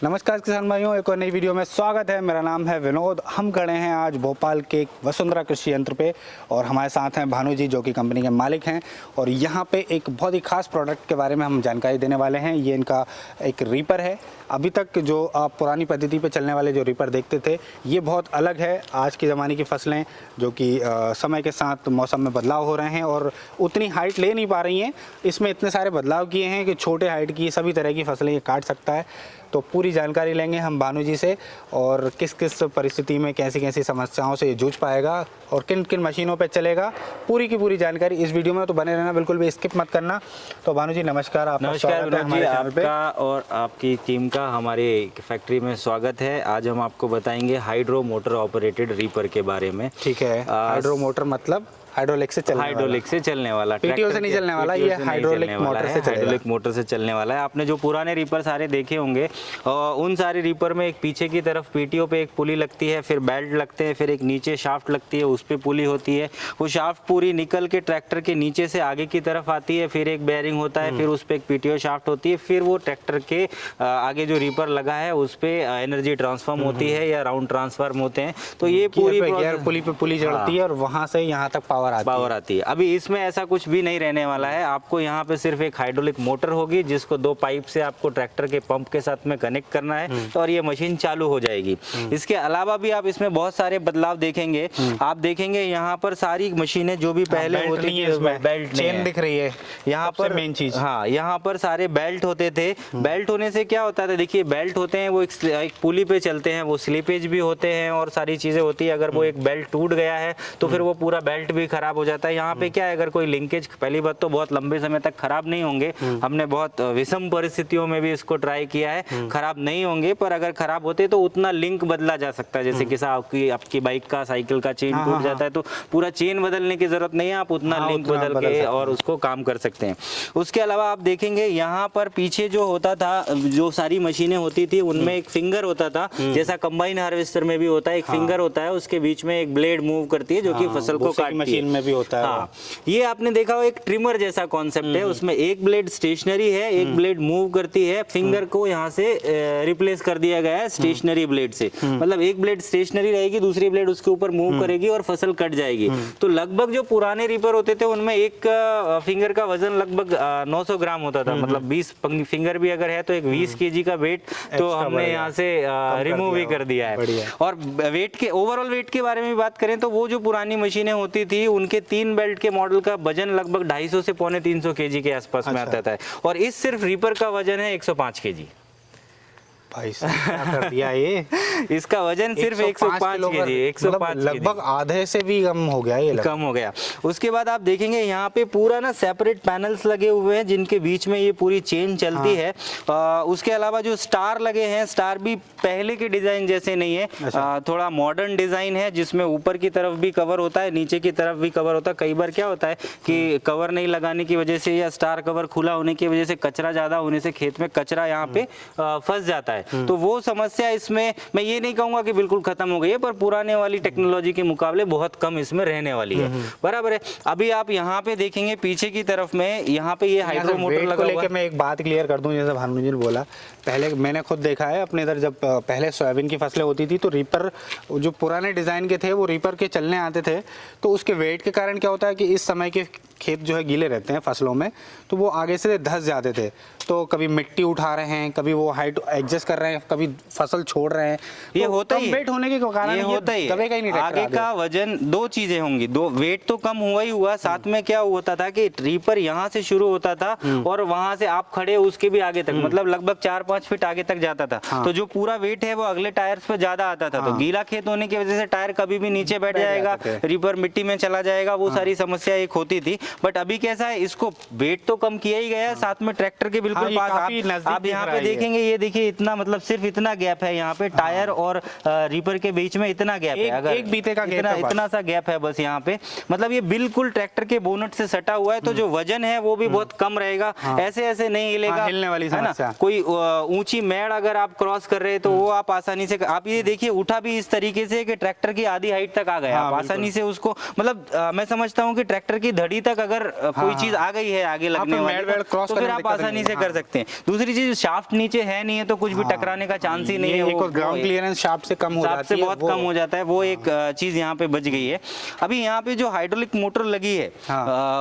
नमस्कार किसान भाइयों, एक और नई वीडियो में स्वागत है। मेरा नाम है विनोद। हम खड़े हैं आज भोपाल के वसुंधरा कृषि यंत्र पे और हमारे साथ हैं भानु जी, जो कि कंपनी के मालिक हैं। और यहाँ पे एक बहुत ही खास प्रोडक्ट के बारे में हम जानकारी देने वाले हैं। ये इनका एक रीपर है। अभी तक जो आप पुरानी पद्धति पे चलने वाले जो रीपर देखते थे, ये बहुत अलग है। आज के ज़माने की फसलें जो कि समय के साथ मौसम में बदलाव हो रहे हैं और उतनी हाइट ले नहीं पा रही हैं। इसमें इतने सारे बदलाव किए हैं कि छोटे हाइट की सभी तरह की फसलें ये काट सकता है। तो पूरी जानकारी लेंगे हम भानु जी से, और किस किस परिस्थिति में कैसी कैसी समस्याओं से ये जूझ पाएगा और किन किन मशीनों पे चलेगा, पूरी की पूरी जानकारी इस वीडियो में। तो बने रहना, बिल्कुल भी स्किप मत करना। तो भानु जी नमस्कार। नमस्कार विनोद जी, आपका और आपकी टीम का हमारे फैक्ट्री में स्वागत है। आज हम आपको बताएंगे हाइड्रो मोटर ऑपरेटेड रीपर के बारे में। ठीक है। हाइड्रो मोटर मतलब हाइड्रोलिक से चलने वाला, पीटीओ से नहीं चलने वाला, ये हाइड्रोलिक मोटर से चलने वाला है। आपने जो पुराने रीपर सारे देखे होंगे, उन सारे रीपर में एक पीछे की तरफ पीटीओ पे एक पुली लगती है, फिर बेल्ट लगते हैं, फिर एक नीचे शाफ्ट लगती है, उस पे पुली होती है। वो शाफ्ट पूरी निकल के ट्रैक्टर के नीचे से आगे की तरफ आती है, फिर एक बेयरिंग होता है, फिर उस पे एक पीटीओ शाफ्ट होती है, फिर वो ट्रैक्टर के आगे जो रीपर लगा है उस पे एनर्जी ट्रांसफॉर्म होती है या राउंड ट्रांसफार्म होते हैं। तो ये पूरी पुली पे पुली चढ़ती है और वहां से यहाँ तक पावर आती है। अभी इसमें ऐसा कुछ भी नहीं रहने वाला है। आपको यहाँ पे सिर्फ एक हाइड्रोलिक मोटर होगी, जिसको 2 पाइप से आपको ट्रैक्टर के पंप के साथ में कनेक्ट करना है और ये मशीन चालू हो जाएगी। इसके अलावा भी आप इसमें बहुत सारे बदलाव देखेंगे। आप देखेंगे यहाँ पर सारी मशीनें जो भी पहले होती थी, बेल्ट चेन दिख रही है यहाँ पर, मेन चीज। हाँ, यहाँ पर सारे बेल्ट होते थे। बेल्ट होने से क्या होता था, देखिए बेल्ट होते हैं वो एक पुली पे चलते हैं, वो स्लीपेज भी होते हैं और सारी चीजें होती है। अगर वो एक बेल्ट टूट गया है तो फिर वो पूरा बेल्ट भी खराब हो जाता है। यहाँ पे क्या है, अगर कोई लिंकेज, पहली बात तो बहुत लंबे समय तक खराब नहीं होंगे। हमने बहुत विषम परिस्थितियों में भी इसको ट्राई किया है, खराब नहीं होंगे। पर अगर खराब होते तो उतना लिंक बदला जा सकता है। जैसे कि आपकी बाइक का, साइकिल का चेन टूट जाता है तो पूरा चेन बदलने की जरूरत नहीं है, आप उतना लिंक बदल के और उसको काम कर सकते हैं। उसके अलावा आप देखेंगे यहाँ पर पीछे जो होता था, जो सारी मशीनें होती थी उनमें एक फिंगर होता था, जैसा कंबाइन हार्वेस्टर में भी होता है, एक फिंगर होता है, उसके बीच में एक ब्लेड मूव करती है जो कि फसल को काटती है। मशीन में भी होता है। हाँ, ये आपने देखा हो, एक ट्रिमर जैसा कॉन्सेप्ट है। उसमें एक ब्लेड स्टेशनरी है, एक ब्लेड मूव करती है। फिंगर को यहाँ से रिप्लेस कर दिया गया है स्टेशनरी ब्लेड से। मतलब एक ब्लेड स्टेशनरी रहेगी, दूसरी ब्लेड उसके ऊपर मूव करेगी और फसल कट जाएगी। तो लगभग जो पुराने रीपर होते थे उनमें एक फिंगर का वजन लगभग 900 ग्राम होता था। मतलब 20 फिंगर भी अगर है तो एक 20 kg का वेट तो हमने यहाँ से रिमूव भी कर दिया है। और वेट के, ओवरऑल वेट के बारे में बात करें तो वो जो पुरानी मशीनें होती थी उनके 3 बेल्ट के मॉडल का वजन लगभग 250 से पौने 300 kg के आसपास में आता था। और इस सिर्फ रीपर का वजन है 105 kg। भाई क्या कर दिया ये। इसका वजन सिर्फ 105 kg, 105 लगभग आधे से भी कम हो गया, ये कम हो गया। उसके बाद आप देखेंगे यहाँ पे पूरा ना सेपरेट पैनल्स लगे हुए हैं जिनके बीच में ये पूरी चेन चलती है। उसके अलावा जो स्टार लगे हैं, स्टार भी पहले के डिजाइन जैसे नहीं है, थोड़ा मॉडर्न डिजाइन है, जिसमें ऊपर की तरफ भी कवर होता है, नीचे की तरफ भी कवर होता है। कई बार क्या होता है कि कवर नहीं लगाने की वजह से या स्टार कवर खुला होने की वजह से, कचरा ज्यादा होने से खेत में कचरा यहाँ पे फंस जाता है। तो वो समस्या इसमें, मैं ये नहीं कहूंगा कि बिल्कुल खत्म हो गई है, पर पुराने वाली टेक्नोलॉजी के मुकाबले बहुत कम इसमें रहने वाली है। बराबर है। अभी आप यहाँ पे देखेंगे पीछे की तरफ में, यहाँ पे ये हाइड्रो मोटर लगा हुआ है। मैं एक बात क्लियर कर दूं, जैसे भानु जी ने बोला, पहले मैंने खुद देखा है अपने इधर, जब पहले सोयाबीन की फसलें होती थी तो रीपर जो पुराने डिजाइन के थे वो रीपर के चलने आते थे। तो उसके वेट के कारण क्या होता है कि इस समय के खेत जो है गीले रहते हैं फसलों में, तो वो आगे से धंस जाते थे। तो कभी मिट्टी उठा रहे हैं, कभी वो हाइट एडजस्ट कर रहे हैं, कभी फसल छोड़ रहे हैं। ये तो होता ही, वेट होने के कारण ये होता ही दबेगा ही नहीं। आगे का वजन, 2 चीजें होंगी, 2 वेट तो कम हुआ ही हुआ, साथ में क्या होता था कि रीपर यहाँ से शुरू होता था और वहां से आप खड़े उसके भी आगे तक, मतलब लगभग 4-5 फीट आगे तक जाता था। तो जो पूरा वेट है वो अगले टायर्स पे ज्यादा आता था। तो गीला खेत होने की वजह से टायर कभी भी नीचे बैठ जाएगा, रीपर मिट्टी में चला जाएगा, वो सारी समस्या एक होती थी। बट अभी कैसा है, इसको वेट तो कम किया ही गया है, साथ में ट्रैक्टर के बिल्कुल पास आप यहाँ पे देखेंगे, ये देखिए इतना, मतलब सिर्फ इतना गैप है यहाँ पे टायर और रीपर के बीच में, इतना गैप है। अगर एक बीते का गैप है, इतना सा गैप है बस यहाँ पे, मतलब ये बिल्कुल ट्रैक्टर के बोनट से सटा हुआ है। तो जो वजन है वो भी बहुत कम रहेगा, ऐसे ऐसे नहीं हिलेगा, हिलने वाली समस्या। कोई ऊंची मेड़ अगर आप क्रॉस कर रहे हैं तो वो आप आसानी से, आप ये देखिए उठा भी इस तरीके से कि ट्रैक्टर की आधी हाइट तक आ गया, आप आसानी से उसको, मतलब मैं समझता हूँ कि ट्रैक्टर की धड़ी तक तक अगर कोई चीज आ गई है आगे लगने फिर वाली मेड वेड क्रॉस तो करने फिर में आप दिक्कत आसानी नहीं से है। कर सकते हैं। दूसरी चीज शाफ्ट नीचे है नहीं है तो कुछ भी टकराने का चांस ही नहीं है। एक और ग्राउंड क्लियरेंस शाफ्ट से कम हो शाफ्ट जाती से है, बहुत कम हो जाता है, वो एक चीज यहाँ पे बच गई है। अभी यहाँ पे जो हाइड्रोलिक मोटर लगी है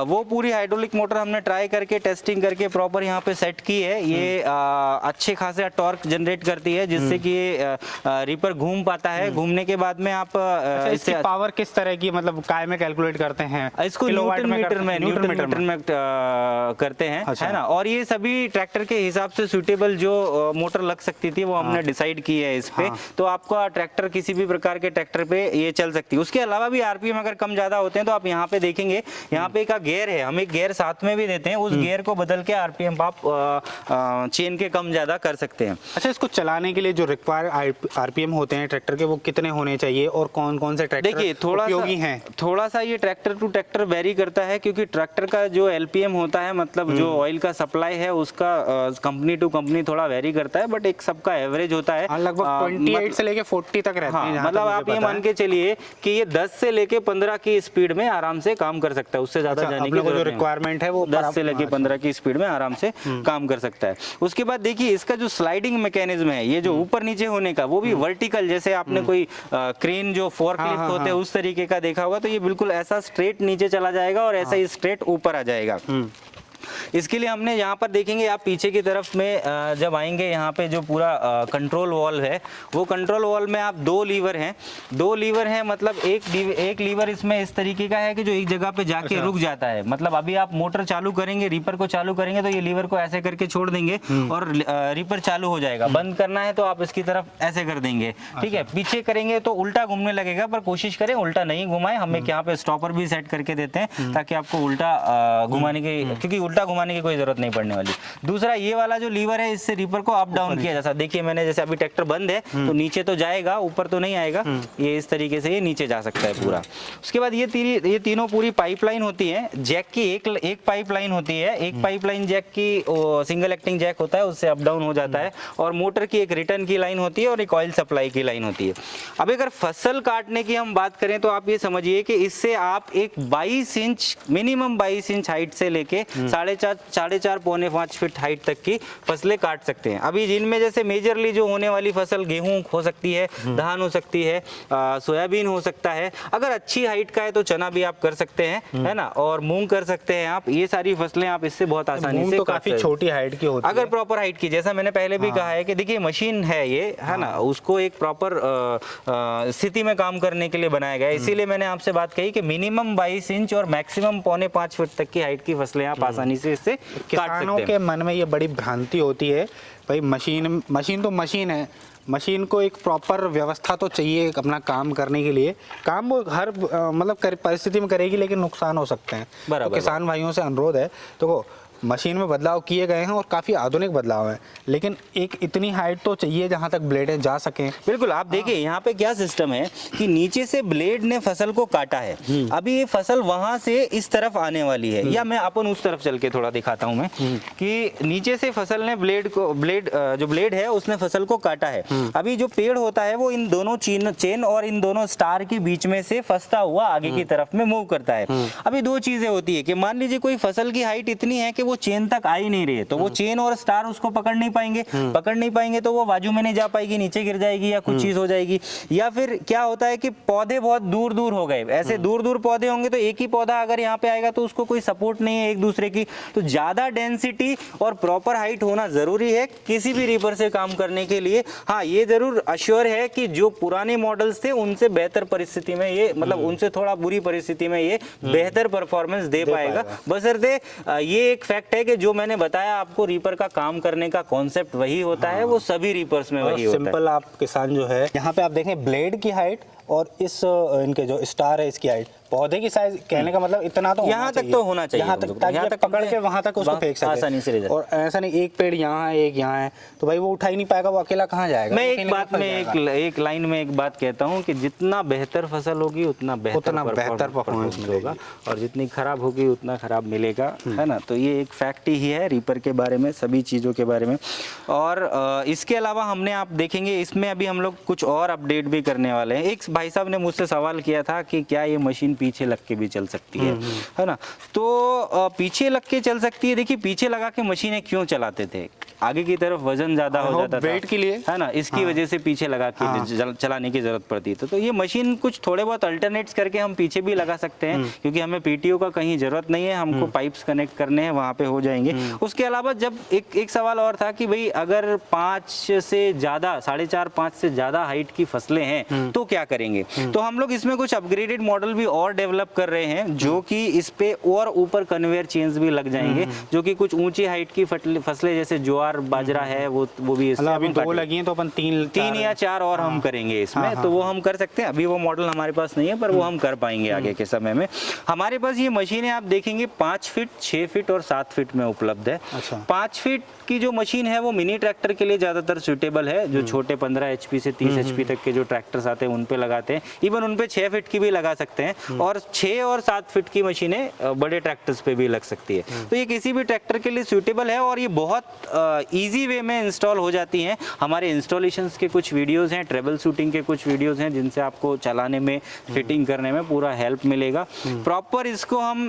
वो पूरी हाइड्रोलिक मोटर हमने ट्राई करके टेस्टिंग करके प्रॉपर यहाँ पे सेट की है। ये अच्छे खासे टॉर्क जनरेट करती है जिससे कि ये रीपर घूम पाता है। घूमने के बाद में आप इसकी पावर किस तरह की, मतलब काय में कैलकुलेट करते हैं? इसको न्यूटन मीटर में करते हैं, है ना। और ये सभी ट्रैक्टर के हिसाब से सुटेबल जो मोटर लग सकती थी वो हमने डिसाइड की है इस पे। तो आपका ट्रैक्टर किसी भी प्रकार के ट्रैक्टर पे ये चल सकती है। उसके अलावा भी आरपीएम अगर कम ज्यादा होते हैं तो आप यहाँ पे देखेंगे, यहाँ पे एक गियर है, हम एक गियर साथ में भी देते हैं, उस गियर को बदल के आरपीएम आप चेन के कम ज्यादा कर सकते हैं। अच्छा, इसको चलाने के लिए जो रिक्वायर आरपीएम होते हैं ट्रैक्टर के, वो कितने होने चाहिए और कौन कौन से ट्रैक्टर देखिए उपयोगी हैं? थोड़ा सा ये ट्रैक्टर टू ट्रैक्टर वेरी करता है, क्योंकि ट्रैक्टर का जो एलपीएम होता है, मतलब जो ऑयल का सप्लाई है उसका कंपनी टू कंपनी थोड़ा वेरी करता है, बट एक सबका एवरेज होता है लगभग 28 से लेके 40 तक रहते हैं। मतलब आप ये मान के चलिए कि ये 10 से लेके 15 की स्पीड में आराम से काम कर सकता है, उससे ज्यादा जाने की जो रिक्वायरमेंट है वो 10 से लेके 15 की स्पीड में आराम से काम कर सकता है। उसके बाद देखिए इसका जो स्लाइडिंग मैकेनिज्म है, ये जो ऊपर नीचे होने का, वो भी वर्टिकल, जैसे आपने कोई क्रेन जो फोर्कलिफ्ट होते हैं उस तरीके का देखा होगा, तो ये बिल्कुल ऐसा स्ट्रेट नीचे चला जाएगा और ऐसा ही स्ट्रेट ऊपर आ जाएगा। इसके लिए हमने यहाँ पर देखेंगे, आप पीछे की तरफ में जब आएंगे, यहाँ पे जो पूरा कंट्रोल वॉल्व है, वो कंट्रोल वॉल्व में आप दो लीवर हैं, मतलब एक लीवर इसमें इस तरीके का है कि जो एक जगह पे जाके रुक जाता है। मतलब अभी आप मोटर चालू करेंगे, रीपर को चालू करेंगे तो ये लीवर को ऐसे करके छोड़ देंगे और रीपर चालू हो जाएगा। बंद करना है तो आप इसकी तरफ ऐसे कर देंगे, ठीक है। पीछे करेंगे तो उल्टा घूमने लगेगा, पर कोशिश करें उल्टा नहीं घुमाए। हम एक यहाँ पे स्टॉपर भी सेट करके देते हैं ताकि आपको उल्टा घुमाने की, क्योंकि उल्टा घुमाने की कोई जरूरत नहीं पड़ने वाली। दूसरा ये वाला जो लीवर है, इससे रीपर को अप डाउन किया जा, देखिए मैंने जैसे अभी ट्रैक्टर बंद है तो नीचे तो जाएगा, ऊपर तो नहीं आएगा, ये इस तरीके से ये नीचे जा सकता है पूरा। उसके बाद ये तीनों पूरी पाइपलाइन होती है। जैक की एक पाइपलाइन होती है, एक पाइपलाइन जैक की सिंगल एक्टिंग जैक होता है, उससे अप डाउन हो जाता है। और मोटर की एक रिटर्न की लाइन होती है और एक ऑयल सप्लाई की लाइन होती है। अब अगर फसल काटने की हम बात करें तो आप ये समझिए कि इससे आप एक 22 इंच, मिनिमम 22 इंच हाइट से लेके 4.5 पौने 5 फीट हाइट तक की फसलें काट सकते हैं। अभी जिनमें जैसे मेजरली जो होने वाली फसल गेहूं हो सकती है, धान हो सकती है, सोयाबीन हो सकता है, अगर अच्छी हाइट का है तो चना भी आप कर सकते हैं, है ना, और मूंग कर सकते हैं आप। ये सारी फसलें आप इससे बहुत आसानी से तो काफी छोटी हाइट की होती है अगर प्रॉपर हाइट की, जैसा मैंने पहले भी कहा है कि देखिए मशीन है ये, है ना, उसको एक प्रॉपर स्थिति में काम करने के लिए बनाया गया है। इसीलिए मैंने आपसे बात कही कि मिनिमम 22 इंच और मैक्सिमम पौने 5 फीट तक की हाइट की फसलें आप आसानी से इससे किसानों के मन में ये बड़ी भ्रांति होती है, भाई मशीन तो मशीन है, मशीन को एक प्रॉपर व्यवस्था तो चाहिए अपना काम करने के लिए। काम वो हर मतलब परिस्थिति में करेगी, लेकिन नुकसान हो सकते हैं। तो किसान भाइयों से अनुरोध है, तो मशीन में बदलाव किए गए हैं और काफ़ी आधुनिक बदलाव हैं, लेकिन एक इतनी हाइट तो चाहिए जहां तक ब्लेडें जा सकें। बिल्कुल, आप देखिए यहाँ पे क्या सिस्टम है कि नीचे से ब्लेड ने फसल को काटा है, अभी ये फसल वहां से इस तरफ आने वाली है, या मैं अपन उस तरफ चल के थोड़ा दिखाता हूँ मैं कि नीचे से फसल ने जो ब्लेड है उसने फसल को काटा है। अभी जो पेड़ होता है वो इन दोनों चेन और इन दोनों स्टार के बीच में से फंसता हुआ आगे की तरफ में मूव करता है। अभी दो चीजें होती है कि मान लीजिए कोई फसल की हाइट इतनी है कि वो चेन तक आ ही नहीं रही है, तो वो चेन और स्टार उसको पकड़ नहीं पाएंगे, तो वो बाजू में नहीं जा पाएगी, नीचे गिर जाएगी या कुछ चीज हो जाएगी। या फिर क्या होता है कि पौधे बहुत दूर दूर हो गए, ऐसे दूर दूर पौधे होंगे तो एक ही पौधा अगर यहाँ पे आएगा तो उसको कोई सपोर्ट नहीं है एक दूसरे की। तो ज्यादा डेंसिटी और प्रॉपर हाइट होना जरूरी है किसी भी रीपर से काम करने के लिए। हाँ, ये जरूर अश्योर है कि जो पुराने मॉडल्स थे उनसे बेहतर परिस्थिति में ये, मतलब उनसे थोड़ा बुरी परिस्थिति में ये बेहतर परफॉर्मेंस दे पाएगा, बशर्ते ये एक फैक्ट है कि जो मैंने बताया आपको, रीपर का काम करने का कॉन्सेप्ट वही होता है, वो सभी रीपर्स में वही होता है। सिंपल आप किसान जो है, यहाँ पे आप देखें ब्लेड की हाइट और इस इनके जो स्टार है इसकी हाइट, पौधे की साइज, कहने का मतलब इतना तो यहाँ तक तो होना चाहिए, यहाँ तक पकड़ के वहां तक उसको फेंक सके आसानी से। और ऐसा नहीं एक पेड़ यहाँ है एक यहाँ है तो भाई वो उठा ही नहीं पाएगा, वो अकेला कहाँ जाएगा। मैं एक लाइन में एक बात कहता हूँ कि जितना बेहतर फसल होगी उतना बेहतर परफॉर्मेंस होगा, और जितनी खराब होगी उतना खराब मिलेगा, है ना। तो ये एक फैक्ट ही है रीपर के बारे में, सभी चीज़ों के बारे में। और इसके अलावा हमने, आप देखेंगे इसमें अभी हम लोग कुछ और अपडेट भी करने वाले हैं। एक भाई साहब ने मुझसे सवाल किया था कि क्या ये मशीन पीछे लग के भी चल सकती है ना। तो पीछे लग के चल सकती है। देखिए पीछे लगा के मशीनें क्यों चलाते थे, आगे की तरफ वजन ज्यादा हो जाता था वेट के लिए, है ना, इसकी वजह से पीछे लगा के चलाने की जरूरत पड़ती है। तो ये मशीन कुछ थोड़े बहुत अल्टरनेट्स करके हम पीछे भी लगा सकते हैं, क्योंकि हमें पीटीओ का कहीं जरूरत नहीं है, हमको पाइप्स कनेक्ट करने हैं, वहां पे हो जाएंगे। उसके अलावा जब एक सवाल और था कि भाई अगर 5 से ज्यादा 4.5-5 से ज्यादा हाइट की फसलें हैं तो क्या करेंगे। तो हम लोग इसमें कुछ अपग्रेडेड मॉडल भी और डेवलप कर रहे हैं, जो कि इस पे और ऊपर कन्वेयर चेन्स भी लग जाएंगे, जो कि कुछ ऊंची हाइट की फसलें जैसे ज्वार बाजरा है वो भी इसमें अभी 2 लगी हैं तो अपन 3 या 4 और हम करेंगे इसमें। तो वो हम कर सकते हैं, अभी वो मॉडल हमारे पास नहीं है, पर वो हम कर पाएंगे आगे के समय में। हमारे पास ये मशीनें आप देखेंगे 5 फीट, 6 फीट और 7 फीट में उपलब्ध है। 5 फीट की जो मशीन है वो मिनी ट्रैक्टर के लिए ज्यादातर सुटेबल है, जो छोटे 15 एचपी से 30 एचपी तक के जो ट्रैक्टर्स आते हैं उन पे लगाते हैं। इवन उन पे 6 फीट की भी लगा सकते हैं, और 6 और 7 फीट की मशीनें बड़े ट्रैक्टर्स पे भी लग सकती है। तो ये किसी भी ट्रैक्टर के लिए सुटेबल है, और ये बहुत ईजी वे में इंस्टॉल हो जाती हैं। हमारे इंस्टॉलेशंस के कुछ वीडियोस हैं, ट्रेबल शूटिंग के कुछ वीडियोस हैं, जिनसे आपको चलाने में, फिटिंग करने में पूरा हेल्प मिलेगा। प्रॉपर इसको हम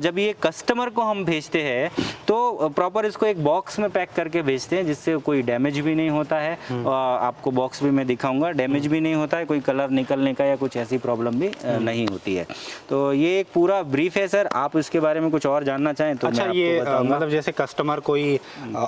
जब ये कस्टमर को हम भेजते हैं तो प्रॉपर इसको एक बॉक्स में पैक करके भेजते हैं, जिससे कोई डैमेज भी नहीं होता है। आपको बॉक्स भी मैं दिखाऊंगा, डैमेज भी नहीं होता है, कोई कलर निकलने का या कुछ ऐसी प्रॉब्लम भी नहीं होती है। तो ये एक पूरा ब्रीफ है सर, आप इसके बारे में कुछ और जानना चाहें तो अच्छा, मैं ये आपको बताऊंगा। मतलब जैसे कस्टमर कोई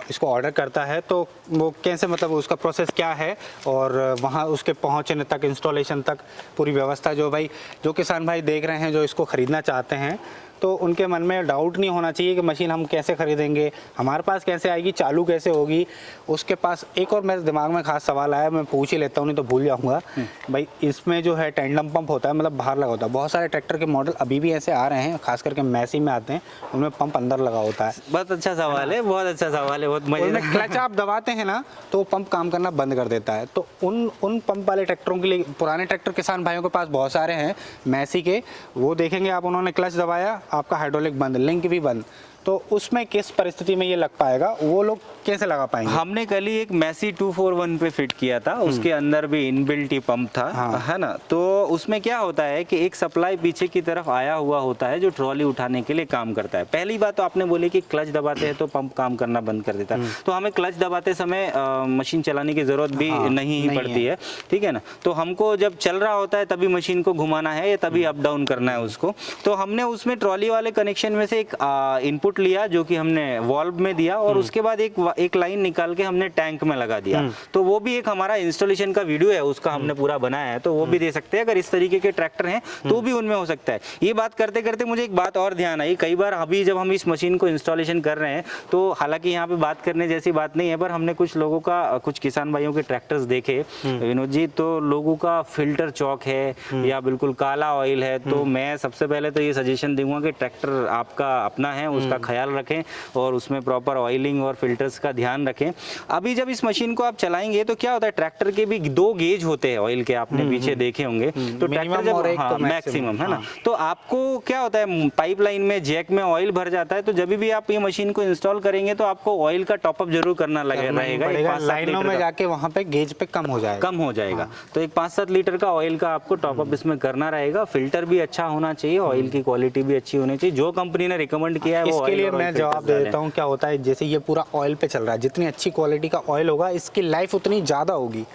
इसको ऑर्डर करता है तो वो कैसे, मतलब उसका प्रोसेस क्या है, और वहाँ उसके पहुँचने तक, इंस्टॉलेशन तक पूरी व्यवस्था, जो किसान भाई देख रहे हैं जो इसको ख़रीदना चाहते हैं, तो उनके मन में डाउट नहीं होना चाहिए कि मशीन हम कैसे खरीदेंगे, हमारे पास कैसे आएगी, चालू कैसे होगी। उसके पास एक और मेरे दिमाग में खास सवाल आया, मैं पूछ ही लेता हूँ नहीं तो भूल जाऊँगा। भाई इसमें जो है टेंडम पंप होता है, मतलब बाहर लगा होता है। बहुत सारे ट्रैक्टर के मॉडल अभी भी ऐसे आ रहे हैं, खास करके मैसी में आते हैं, उनमें पंप अंदर लगा होता है। बहुत अच्छा सवाल है, बहुत अच्छा सवाल है, बहुत मजेदार। क्लच आप दबाते हैं ना तो पंप काम करना बंद कर देता है। तो उन पंप वाले ट्रैक्टरों के लिए, पुराने ट्रैक्टर किसान भाइयों के पास बहुत सारे हैं मैसी के, वो देखेंगे आप, उन्होंने क्लच दबाया, आपका हाइड्रोलिक बंद, लिंक भी बंद, तो उसमें किस परिस्थिति में ये लग पाएगा, वो लोग कैसे लगा पाएंगे। हमने कल ही एक मैसी 241 पे फिट किया था, उसके अंदर भी इनबिल्ट ही पंप था, है ना। तो उसमें क्या होता है कि एक सप्लाई पीछे की तरफ आया हुआ होता है, जो ट्रॉली उठाने के लिए काम करता है। पहली बात तो आपने बोली कि क्लच दबाते हैं तो पंप काम करना बंद कर देता है, तो हमें क्लच दबाते समय मशीन चलाने की जरूरत भी नहीं पड़ती है, ठीक है ना। तो हमको जब चल रहा होता है तभी मशीन को घुमाना है या तभी अप डाउन करना है उसको। तो हमने उसमें ट्रॉली वाले कनेक्शन में से एक इनपुट लिया, जो कि हमने वॉल्व में दिया, और उसके बाद एक लाइन निकाल के हमने टैंक में लगा दिया। तो वो भी एक हमारा इंस्टॉलेशन का वीडियो है, उसका हमने पूरा बनाया है, तो वो भी दे सकते हैं। अगर इस तरीके के ट्रैक्टर हैं तो भी उनमें हो सकता है। ये बात करते करते मुझे एक बात और ध्यान आई, कई बार अभी जब हम इस मशीन को इंस्टॉलेशन कर रहे हैं, तो हालांकि यहाँ पे बात करने जैसी बात नहीं है, पर हमने कुछ लोगों का, कुछ किसान भाइयों के ट्रैक्टर्स देखे विनोद जी, तो लोगों का फिल्टर चौक है या बिल्कुल काला ऑयल है। तो मैं सबसे पहले तो ये सजेशन दूंगा कि ट्रैक्टर आपका अपना है, उसका ख्याल रखें और उसमें प्रॉपर ऑयलिंग और फिल्टर्स का ध्यान रखें। अभी जब इस मशीन को आप चलाएंगे तो क्या होता है, ट्रैक्टर के भी 2 गेज होते हैं ऑयल के, आपने पीछे देखे होंगे। तो ट्रैक्टर जब मैक्सिमम है ना, तो आपको क्या होता है, पाइपलाइन में, जैक में ऑयल भर जाता है। तो जब भी आप ये मशीन को इंस्टॉल करेंगे तो आपको ऑयल का टॉपअप जरूर करना रहेगा। लाइनों में जाके वहाँ पे गेज पे कम हो जाएगा। तो एक 5-7 लीटर का ऑयल का आपको टॉपअप इसमें करना रहेगा। फिल्टर भी अच्छा होना चाहिए, ऑयल की क्वालिटी भी अच्छी होनी चाहिए, जो कंपनी ने रिकमेंड किया है। इसके लिए मैं जवाब दे देता हूँ। क्या होता है, जैसे ये पूरा ऑयल पे चल रहा है, जितनी अच्छी क्वालिटी का ऑयल होगा इसकी लाइफ उतनी ज़्यादा होगी।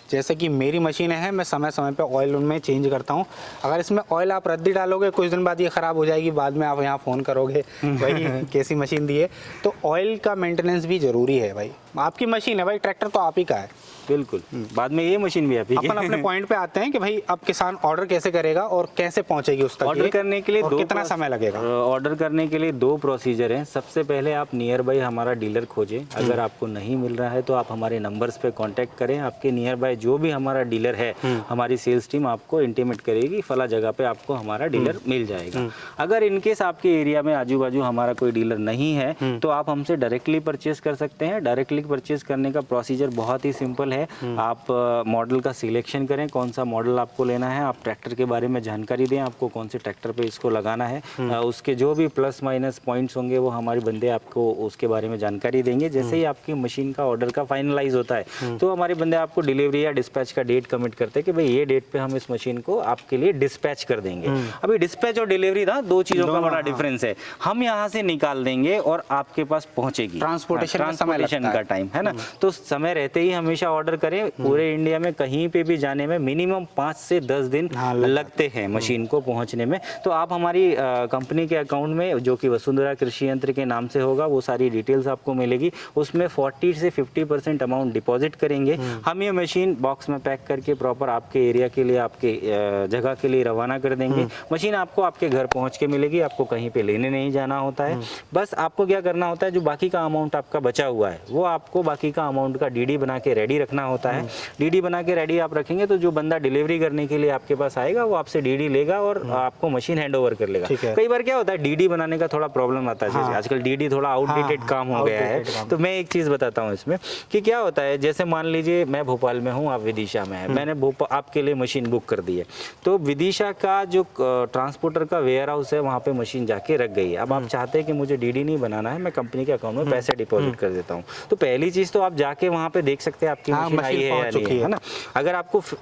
जैसे कि मेरी मशीनें हैं, मैं समय समय पे ऑयल उनमें चेंज करता हूँ। अगर इसमें ऑयल आप रद्दी डालोगे, कुछ दिन बाद ये ख़राब हो जाएगी, बाद में आप यहाँ फ़ोन करोगे भाई कैसी मशीन दी है। तो ऑयल का मेंटेनेंस भी ज़रूरी है भाई। आपकी मशीन है भाई, ट्रैक्टर तो आप ही का है। बिल्कुल, बाद में ये मशीन भी आप ही की। अपन अपने पॉइंट पे आते हैं कि भाई अब किसान ऑर्डर कैसे करेगा और कैसे पहुंचेगी उस तक। ऑर्डर करने के लिए कितना समय लगेगा? ऑर्डर करने के लिए 2 प्रोसीजर हैं। सबसे पहले आप नियर बाय हमारा डीलर खोजें, अगर आपको नहीं मिल रहा है तो आप हमारे नंबर्स पे कांटेक्ट करें। आपके नियर बाय जो भी हमारा डीलर है, हमारी सेल्स टीम आपको इंटीमेट करेगी, फला जगह पे आपको हमारा डीलर मिल जाएगा। अगर इनकेस आपके एरिया में आजू बाजू हमारा कोई डीलर नहीं है तो आप हमसे डायरेक्टली परचेस कर सकते हैं। डायरेक्टली परचेज करने का प्रोसीजर बहुत ही सिंपल है। आप मॉडल का सिलेक्शन करें, कौन सा मॉडल आपको लेना है, आप ट्रैक्टर के बारे में जानकारी दें, आपको कौन से ट्रैक्टर पे इसको लगाना है, उसके जो भी प्लस माइनस पॉइंट्स होंगे वो हमारे बंदे आपको उसके बारे में जानकारी देंगे। जैसे ही आपकी मशीन का ऑर्डर का फाइनलाइज होता है तो हमारे बंदे आपको डिलीवरी या डिस्पैच का डेट कमिट करते हैं कि भाई ये डेट पे हम इस मशीन को आपके लिए डिस्पैच कर देंगे। अभी डिस्पैच और डिलीवरी ना दो चीज़ों का बड़ा डिफरेंस है। हम यहाँ से निकाल देंगे और आपके पास पहुँचेगी। ट्रांसपोर्टेशन का टाइम है ना, तो समय रहते ही हमेशा ऑर्डर करें। पूरे इंडिया में कहीं पे भी जाने में मिनिमम 5 से 10 दिन लगते हैं मशीन को पहुंचने में। तो आप हमारी कंपनी के अकाउंट में जो कि वसुंधरा कृषि यंत्र के नाम से होगा वो सारी डिटेल्स आपको मिलेगी। उसमें 40 से 50% अमाउंट डिपॉजिट करेंगे। हम ये मशीन बॉक्स में पैक करके प्रॉपर आपके एरिया के लिए, आपके जगह के लिए रवाना कर देंगे। मशीन आपको आपके घर पहुंच के मिलेगी, आपको कहीं पे लेने नहीं जाना होता है। बस आपको क्या करना होता है, जो बाकी का अमाउंट आपका बचा हुआ है वो आपको बाकी का अमाउंट का डीडी बना के रेडी रखना होता है। डीडी बना के रेडी आप रखेंगे तो जो बंदा डिलीवरी करने के लिए आपके पास आएगा वो आपसे डीडी लेगा और आपको मशीन हैंड ओवर कर लेगा। कई बार क्या होता है, डीडी बनाने का थोड़ा प्रॉब्लम आता है। जैसे आजकल डीडी थोड़ा आउटडेटेड काम हो गया है। तो मैं एक चीज बताता हूँ इसमें कि क्या होता है, जैसे मान लीजिए मैं भोपाल में हूँ, आप विदिशा में है, मैंने आपके लिए मशीन बुक कर दी है, तो विदिशा का जो ट्रांसपोर्टर का वेयर हाउस है वहाँ पे मशीन जाके रख गई है। अब आप चाहते हैं कि मुझे डीडी नहीं बनाना है, मैं कंपनी के अकाउंट में पैसे डिपॉजिट कर देता हूँ, तो पहली चीज तो आप जाके वहाँ पे देख सकते हैं आपकी मशीन आई है या नहीं, है ना।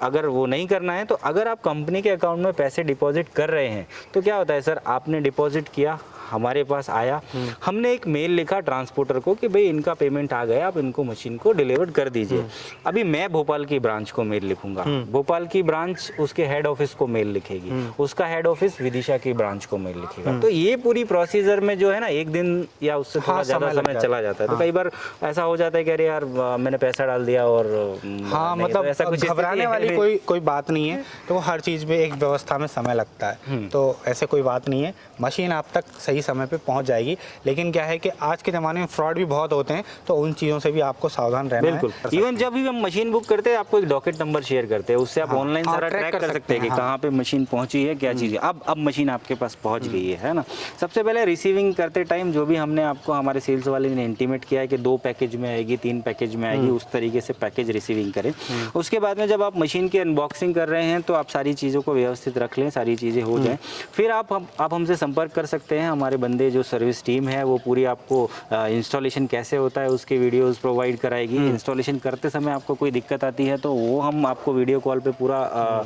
अगर वो नहीं करना है तो अगर आप कंपनी के अकाउंट में पैसे डिपॉजिट कर रहे हैं तो क्या होता है सर, आपने डिपॉजिट किया, हमारे पास आया, हमने एक मेल लिखा ट्रांसपोर्टर को कि भाई इनका पेमेंट आ गया, आप इनको मशीन को डिलीवर कर दीजिए। अभी मैं भोपाल की ब्रांच को मेल लिखूंगा, भोपाल की ब्रांच उसके हेड ऑफिस को मेल लिखेगी, उसका हेड ऑफिस विदिशा की ब्रांच को मेल लिखेगा। तो ये पूरी प्रोसीजर में जो है ना, एक दिन या उससे थोड़ा ज्यादा समय चला जाता है। तो कई बार ऐसा हो जाता है कि अरे यार मैंने पैसा डाल दिया और मतलब ऐसा कुछ घबराने वाली कोई बात नहीं है। तो हर चीज में एक व्यवस्था में समय लगता है, तो ऐसे कोई बात नहीं है, मशीन आप तक सही समय पे पहुंच जाएगी। लेकिन क्या है कि आज के ज़माने में फ्रॉड भी बहुत होते हैं, तो उन चीज़ों से भी आपको सावधान रहना है। बिल्कुल। इवन जब भी हम मशीन बुक करते हैं आपको एक डॉकेट नंबर शेयर करते हैं, उससे आप ऑनलाइन सारा ट्रैक कर सकते हैं कि कहाँ पे मशीन पहुंची है, क्या चीज़ है। अब मशीन आपके पास पहुंच गई है ना। सबसे पहले रिसीविंग करते टाइम जो भी हमने आपको हमारे सेल्स वाले ने इंटीमेट किया है कि 2 पैकेज में आएगी, 3 पैकेज में आएगी, उस तरीके से पैकेज रिसीविंग करें। उसके बाद में जब आप मशीन की अनबॉक्सिंग कर रहे हैं तो आप सारी चीज़ों को व्यवस्थित रख लें, सारी चीज़ें हो जाएं। फिर आप हमसे संपर्क कर सकते हैं। हमारे बंदे जो सर्विस टीम है वो पूरी आपको इंस्टॉलेशन कैसे होता है उसके वीडियोस प्रोवाइड कराएगी। इंस्टॉलेशन करते समय आपको कोई दिक्कत आती है तो वो हम आपको वीडियो कॉल पे पूरा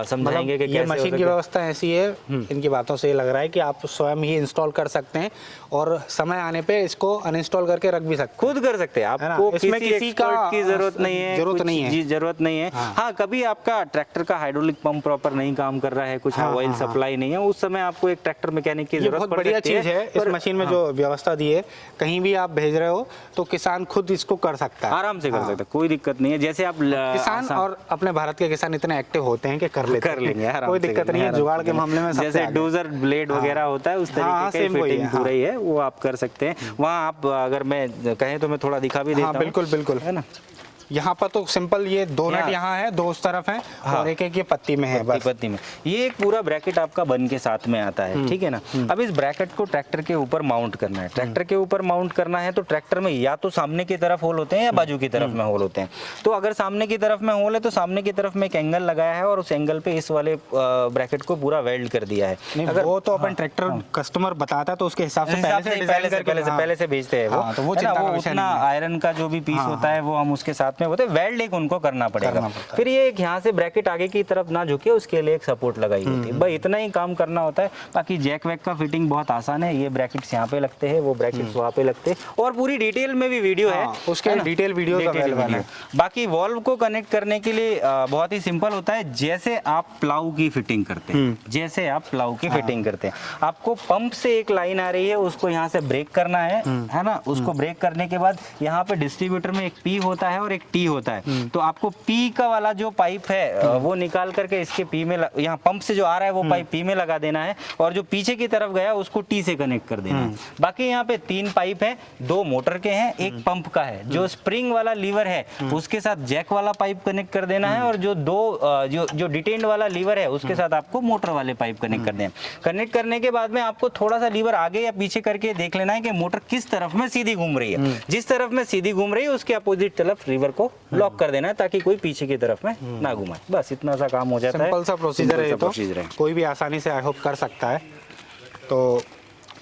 समझाएंगे कि ये मशीन की व्यवस्था ऐसी है, इनकी बातों से ये लग रहा है कि आप स्वयं ही इंस्टॉल कर सकते हैं और समय आने पे इसको अनइंस्टॉल करके रख भी सकते हैं, खुद कर सकते हैं। आपको इसमें किसी की जरूरत नहीं है, जरूरत नहीं है। हाँ, कभी आपका ट्रैक्टर का हाइड्रोलिक पंप प्रॉपर नहीं काम कर रहा है, कुछ ऑयल सप्लाई नहीं है, उस समय आपको एक ट्रैक्टर मैकेनिक की जरूरत पड़ सकती है। इस मशीन में जो व्यवस्था दी है, कहीं भी आप भेज रहे हो तो किसान खुद इसको कर सकता है, आराम से कर सकता है, कोई दिक्कत नहीं है। जैसे आप किसान और अपने भारत के किसान इतने एक्टिव होते हैं कि कर लेंगे, कोई दिक्कत नहीं है। जुगाड़ के मामले में जैसे डोजर ब्लेड वगैरह होता है उस तरीके की फिटिंग पूरा ही है, वो आप कर सकते हैं। वहाँ आप अगर मैं कहें तो मैं थोड़ा दिखा भी देता हूँ। बिल्कुल है ना। यहाँ पर तो सिंपल ये 2 नट यहाँ है, 2 उस तरफ हैं, और एक ये पत्ती में है, बस पत्ती में। ये एक पूरा ब्रैकेट आपका बन के साथ में आता है, ठीक है ना। अब इस ब्रैकेट को ट्रैक्टर के ऊपर माउंट करना है। ट्रैक्टर के ऊपर माउंट करना है तो ट्रैक्टर में या तो सामने की तरफ होल होते हैं या बाजू की तरफ में होल होते हैं। तो अगर सामने की तरफ में होल है तो सामने की तरफ में एक एंगल लगाया है और उस एंगल पे इस वाले ब्रैकेट को पूरा वेल्ड कर दिया है। अगर वो तो अपन ट्रैक्टर कस्टमर बताता है तो उसके हिसाब से पहले से भेजते हैं वो, तो वो उतना आयरन का जो भी पीस होता है वो हम उसके साथ में होते हैं, वेल्ड उनको करना पड़ेगा। फिर ये एक यहाँ से ब्रैकेट आगे की तरफ ना झुके उसके लिए एक सपोर्ट लगाई होती है, बस इतना ही काम करना होता है। बाकी जैक वैक का फिटिंग बहुत आसान है, ये ब्रैकेट्स यहाँ पे लगते हैं, वो ब्रैकेट्स वहाँ पे लगते हैं, और पूरी डिटेल में भी वीडियो है, उसके डिटेल वीडियो अवेलेबल है। बाकी वॉल्व को कनेक्ट करने के लिए बहुत ही सिंपल होता है। जैसे आप प्लाऊ की फिटिंग करते हैं, आपको पंप से एक लाइन आ रही है, उसको यहाँ से ब्रेक करना है ना। उसको ब्रेक करने के बाद यहाँ पे डिस्ट्रीब्यूटर में एक पी होता है और एक टी होता है। तो आपको पी का वाला जो पाइप है वो निकाल करके इसके पी में यहाँ पंप से जो आ रहा है वो पाइप पी में लगा देना है, और जो पीछे की तरफ गया उसको टी से कनेक्ट कर देना है। बाकी यहाँ पे 3 पाइप है, 2 मोटर के हैं, 1 पंप का है। जो स्प्रिंग वाला लीवर है उसके साथ जैक वाला पाइप कनेक्ट कर देना है, और जो जो डिटेन्ड वाला लीवर है उसके साथ आपको मोटर वाले पाइप कनेक्ट कर देना है। कनेक्ट करने के बाद में आपको थोड़ा सा लीवर आगे या पीछे करके देख लेना है कि मोटर किस तरफ में सीधी घूम रही है। जिस तरफ में सीधी घूम रही है उसके अपोजिट तरफ लीवर को लॉक कर देना है, ताकि कोई पीछे की तरफ में ना घुमाए। बस इतना सा काम हो जाता है। सिंपल सा प्रोसीजर है, तो है। कोई भी आसानी से आई होप कर सकता है। तो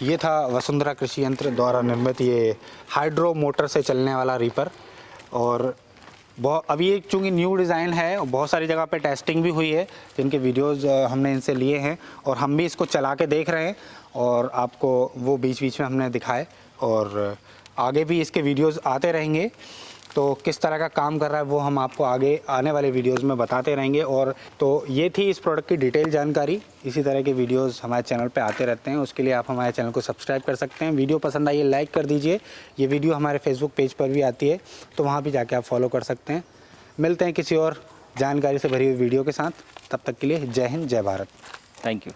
ये था वसुंधरा कृषि यंत्र द्वारा निर्मित ये हाइड्रो मोटर से चलने वाला रीपर। और अभी एक चूँकि न्यू डिज़ाइन है, बहुत सारी जगह पे टेस्टिंग भी हुई है, जिनके वीडियोस हमने इनसे लिए हैं, और हम भी इसको चला के देख रहे हैं, और आपको वो बीच बीच में हमने दिखाए, और आगे भी इसके वीडियोस आते रहेंगे। तो किस तरह का काम कर रहा है वो हम आपको आगे आने वाले वीडियोस में बताते रहेंगे। और तो ये थी इस प्रोडक्ट की डिटेल जानकारी। इसी तरह के वीडियोस हमारे चैनल पे आते रहते हैं, उसके लिए आप हमारे चैनल को सब्सक्राइब कर सकते हैं। वीडियो पसंद आई है लाइक कर दीजिए। ये वीडियो हमारे फेसबुक पेज पर भी आती है, तो वहाँ भी जाके आप फॉलो कर सकते हैं। मिलते हैं किसी और जानकारी से भरी हुई वीडियो के साथ, तब तक के लिए जय हिंद, जय भारत। Thank you.